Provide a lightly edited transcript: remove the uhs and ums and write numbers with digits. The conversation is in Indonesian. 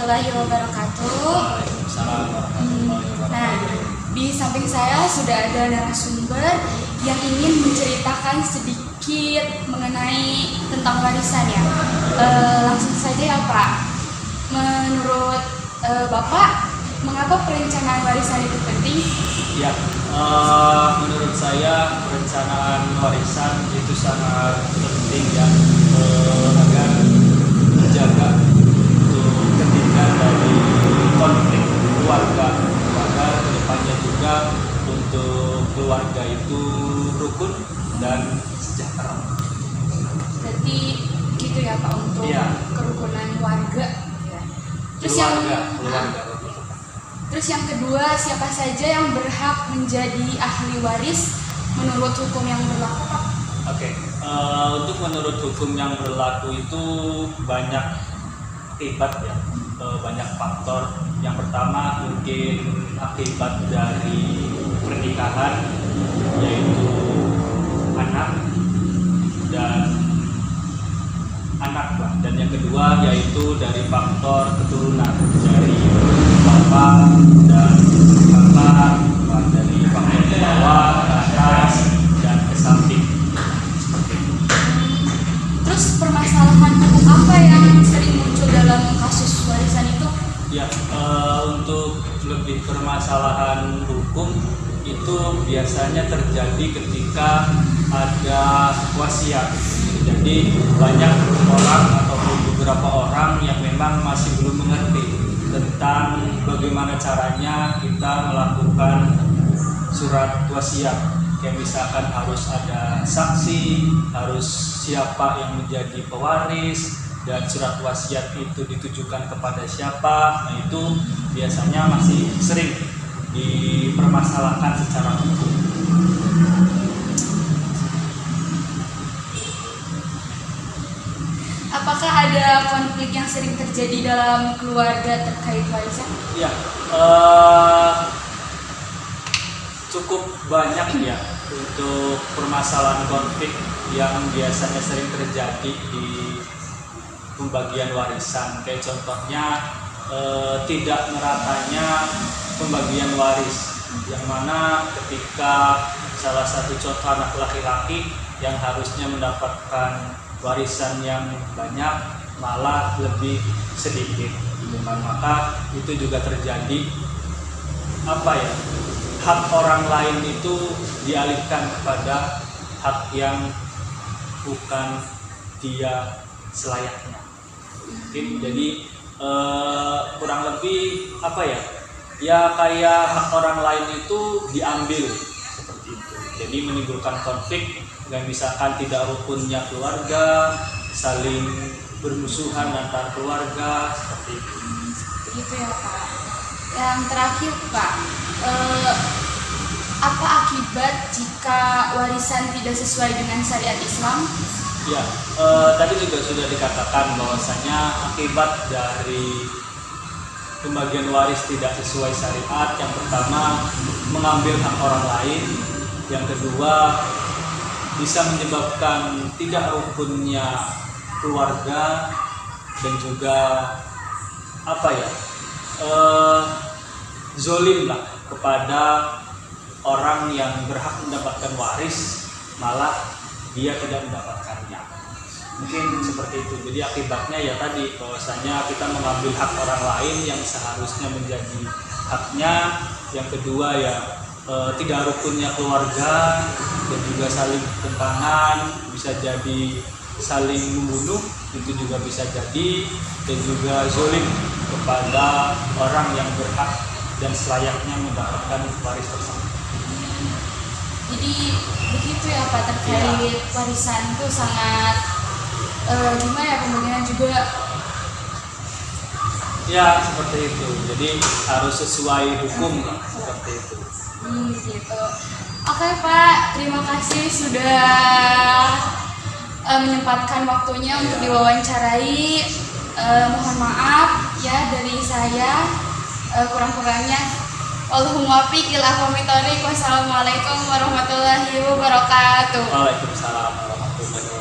warahmatullahi wabarakatuh. Waalaikumsalam warahmatullahi wabarakatuh. Nah, di samping saya sudah ada narasumber yang ingin menceritakan sedikit mengenai tentang warisan ya. Langsung saja ya Pak. Menurut Bapak, mengapa perencanaan warisan itu penting? Ya, menurut saya perencanaan warisan itu sangat penting ya, agar menjaga ketinggian dari konflik keluarga, agar kedepannya juga untuk keluarga itu rukun dan sejahtera. Berarti gitu ya Pak untuk kerukunan warga. Ya. Terus yang kedua, siapa saja yang berhak menjadi ahli waris menurut hukum yang berlaku Pak? Untuk menurut hukum yang berlaku itu banyak akibat ya, banyak faktor. Yang pertama mungkin akibat dari pernikahan, yaitu anak, dan yang kedua yaitu dari faktor keturunan, dari bapak dan kakak, dari faktor ke bawah, ke atas, dan ke samping. Terus permasalahan hukum apa yang sering muncul dalam kasus warisan itu? Ya, untuk lebih permasalahan hukum itu biasanya terjadi ketika ada wasiat. Jadi banyak orang ataupun beberapa orang yang memang masih belum mengerti tentang bagaimana caranya kita melakukan surat wasiat. Kayak misalkan harus ada saksi, harus siapa yang menjadi pewaris, dan surat wasiat itu ditujukan kepada siapa. Nah, itu biasanya masih sering dipermasalahkan secara hukum. Apakah ada konflik yang sering terjadi dalam keluarga terkait warisan? Ya, cukup banyak ya untuk permasalahan konflik yang biasanya sering terjadi di pembagian warisan. Kayak contohnya tidak meratanya pembagian waris, yang mana ketika salah satu contoh anak laki-laki yang harusnya mendapatkan warisan yang banyak malah lebih sedikit, maka itu juga terjadi hak orang lain itu dialihkan kepada hak yang bukan dia selayaknya. Jadi kurang lebih kayak hak orang lain itu diambil seperti itu. Jadi menimbulkan konflik, dan misalkan tidak rukunnya keluarga, saling bermusuhan antar keluarga seperti itu. Gitu ya Pak. Yang terakhir Pak, apa akibat jika warisan tidak sesuai dengan syariat Islam? Ya, tadi juga sudah dikatakan bahwasanya akibat dari pembagian waris tidak sesuai syariat, yang pertama mengambil hak orang lain, yang kedua bisa menyebabkan tidak rukunnya keluarga, dan juga zolim lah kepada orang yang berhak mendapatkan waris, malah dia tidak mendapatkannya. Mungkin seperti itu. Jadi akibatnya ya tadi, bahwasanya kita mengambil hak orang lain yang seharusnya menjadi haknya. Yang kedua ya tidak rukunnya keluarga, dan juga saling bertentangan, bisa jadi saling membunuh, itu juga bisa jadi, dan juga zolim kepada orang yang berhak dan selayaknya mendapatkan waris tersebut. Jadi begitu ya Pak, terkait warisan itu sangat gimana ya, pembagian juga ya seperti itu. Jadi harus sesuai hukum lah, seperti itu. Gitu. Oke Pak, terima kasih sudah menyempatkan waktunya untuk diwawancarai. Mohon maaf ya dari saya kurang-kurangnya. Allahumma fiq ila aqwamit thoriq. Wassalamualaikum warahmatullahi wabarakatuh. Waalaikumsalam warahmatullahi wabarakatuh.